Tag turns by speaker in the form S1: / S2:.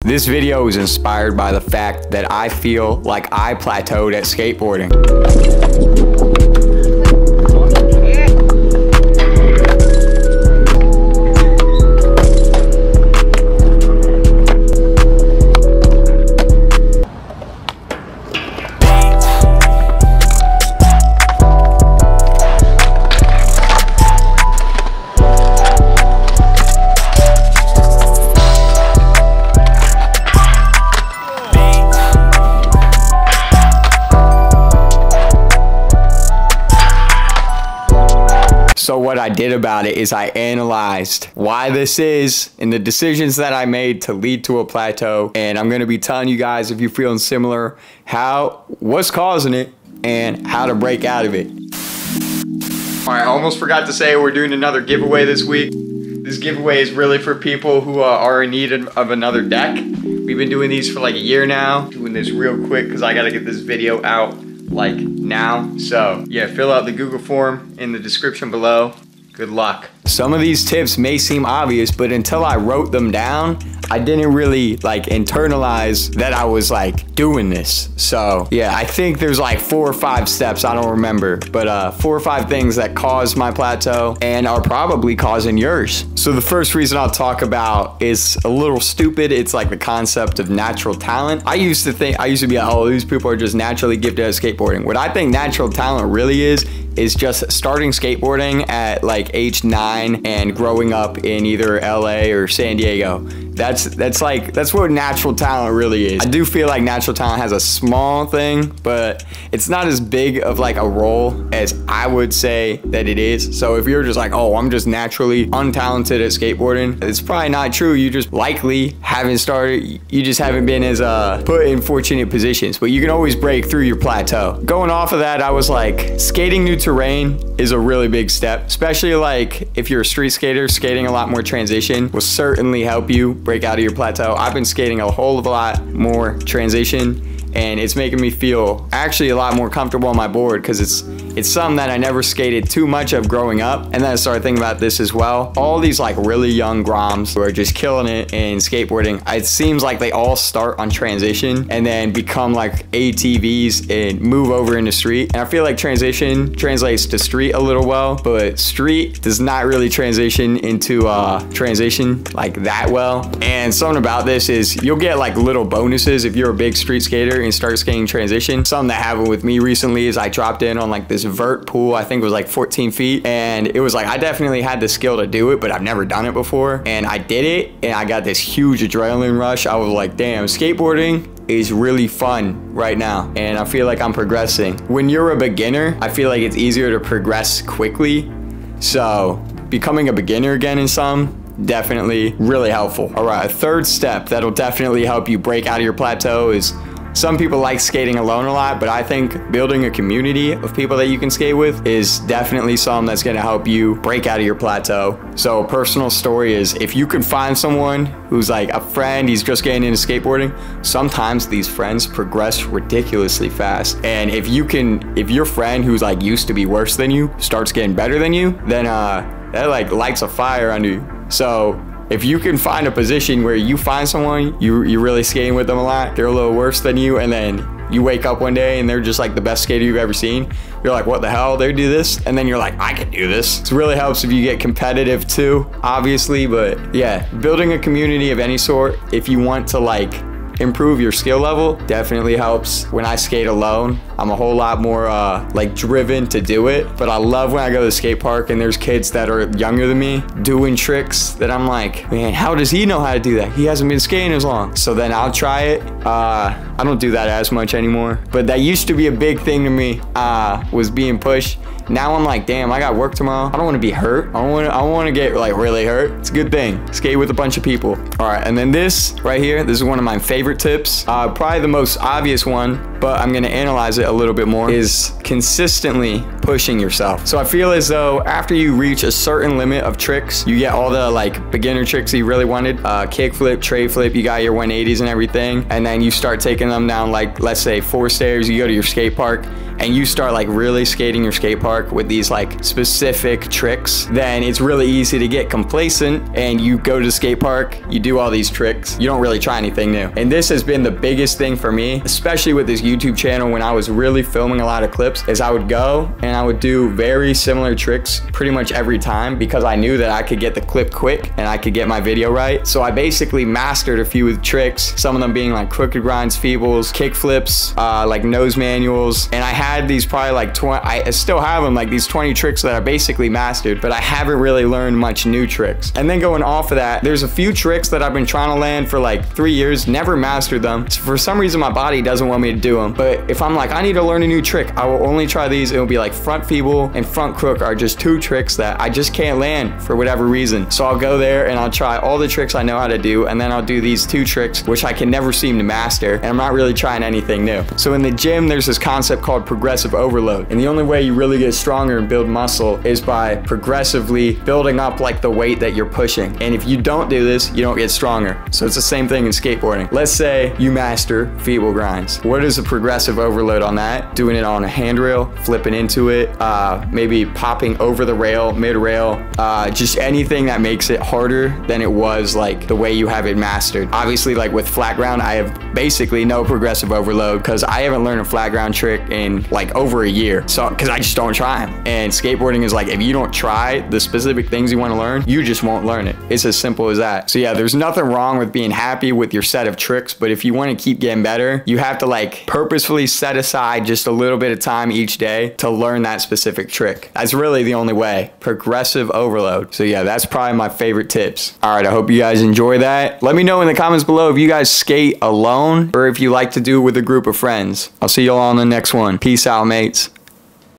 S1: This video was inspired by the fact that I feel like I plateaued at skateboarding. So what I did about it is I analyzed why this is and the decisions that I made to lead to a plateau. And I'm going to be telling you guys, if you're feeling similar, what's causing it and how to break out of it. All right, I almost forgot to say we're doing another giveaway this week. This giveaway is really for people who are in need of another deck. We've been doing these for like a year now. Doing this real quick because I got to get this video out like now. So yeah, fill out the Google form in the description below. Good luck. Some of these tips may seem obvious, but until I wrote them down, I didn't really like internalize that I was like doing this. So yeah, I think there's like 4 or 5 steps, I don't remember, but 4 or 5 things that caused my plateau and are probably causing yours. So the first reason I'll talk about is a little stupid. It's like the concept of natural talent. I used to be like, oh, these people are just naturally gifted at skateboarding. What I think natural talent really is just starting skateboarding at like age 9 and growing up in either LA or San Diego. That's what natural talent really is. I do feel like natural talent has a small thing, but it's not as big of like a role as I would say that it is. So if you're just like, oh, I'm just naturally untalented at skateboarding, it's probably not true. You just likely haven't started, you just haven't been as put in fortunate positions, but you can always break through your plateau. Going off of that, I was like, skating new terrain is a really big step, especially like if you're a street skater. Skating a lot more transition will certainly help you break out of your plateau. I've been skating a whole lot more transition, and it's making me feel actually a lot more comfortable on my board because it's something that I never skated too much of growing up. And then I started thinking about this as well. All these like really young groms who are just killing it in skateboarding, it seems like they all start on transition and then become like ATVs and move over into street. And I feel like transition translates to street a little well, but street does not really transition into transition like that well. And something about this is you'll get like little bonuses if you're a big street skater and start skating transition. Something that happened with me recently is I dropped in on like this vert pool. I think it was like 14 feet, and it was like I definitely had the skill to do it, but I've never done it before, and I did it and I got this huge adrenaline rush. I was like, damn, skateboarding is really fun right now, and I feel like I'm progressing. When you're a beginner, I feel like it's easier to progress quickly, so becoming a beginner again in some, definitely really helpful. All right, a third step that'll definitely help you break out of your plateau is, some people like skating alone a lot, but I think building a community of people that you can skate with is definitely something that's gonna help you break out of your plateau. So a personal story is, if you can find someone who's like a friend, he's just getting into skateboarding, sometimes these friends progress ridiculously fast. And if your friend who's like used to be worse than you starts getting better than you, then that like lights a fire under you. So if you can find a position where you find someone, you're really skating with them a lot, they're a little worse than you, and then you wake up one day and they're just like the best skater you've ever seen, you're like, what the hell, they do this? And then you're like, I can do this. It really helps if you get competitive too, obviously, but yeah, building a community of any sort, if you want to like improve your skill level, definitely helps. When I skate alone, I'm a whole lot more like driven to do it, but I love when I go to the skate park and there's kids that are younger than me doing tricks that I'm like, man, how does he know how to do that? He hasn't been skating as long. So then I'll try it. I don't do that as much anymore, but that used to be a big thing to me, was being pushed. Now I'm like, damn, I got work tomorrow. I don't want to be hurt. I don't want to get like really hurt. It's a good thing. Skate with a bunch of people. All right, and then this right here, this is one of my favorite tips. Probably the most obvious one, but I'm gonna analyze it a little bit more, is consistently pushing yourself. So I feel as though after you reach a certain limit of tricks, you get all the like beginner tricks you really wanted, kick flip, tray flip, you got your 180s and everything, and then you start taking them down, like let's say 4 stairs, you go to your skate park, and you start like really skating your skate park with these like specific tricks, then it's really easy to get complacent and you go to the skate park, you do all these tricks, you don't really try anything new. And this has been the biggest thing for me, especially with this YouTube channel when I was really filming a lot of clips, is I would go and I would do very similar tricks pretty much every time because I knew that I could get the clip quick and I could get my video right. So I basically mastered a few tricks, some of them being like crooked grinds, feebles, kick flips, like nose manuals, and I had these probably like 20, I still have them, like these 20 tricks that I basically mastered, but I haven't really learned much new tricks. And then going off of that, there's a few tricks that I've been trying to land for like 3 years, never mastered them. So for some reason, my body doesn't want me to do them. But if I'm like, I need to learn a new trick, I will only try these. It will be like front feeble and front crook are just 2 tricks that I just can't land for whatever reason. So I'll go there and I'll try all the tricks I know how to do, and then I'll do these 2 tricks, which I can never seem to master, and I'm not really trying anything new. So in the gym, there's this concept called progressive overload. And the only way you really get stronger and build muscle is by progressively building up like the weight that you're pushing. And if you don't do this, you don't get stronger. So it's the same thing in skateboarding. Let's say you master feeble grinds. What is a progressive overload on that? Doing it on a handrail, flipping into it, maybe popping over the rail, mid-rail, just anything that makes it harder than it was like the way you have it mastered. Obviously, like with flat ground, I have basically no progressive overload because I haven't learned a flat ground trick in like over a year. So, because I just don't try them. And skateboarding is like, if you don't try the specific things you want to learn, you just won't learn it. It's as simple as that. So yeah, there's nothing wrong with being happy with your set of tricks, but if you want to keep getting better, you have to like purposefully set aside just a little bit of time each day to learn that specific trick. That's really the only way. Progressive overload. So yeah, that's probably my favorite tips. All right, I hope you guys enjoy that. Let me know in the comments below if you guys skate alone or if you like to do it with a group of friends. I'll see you all on the next one. Peace out, mates.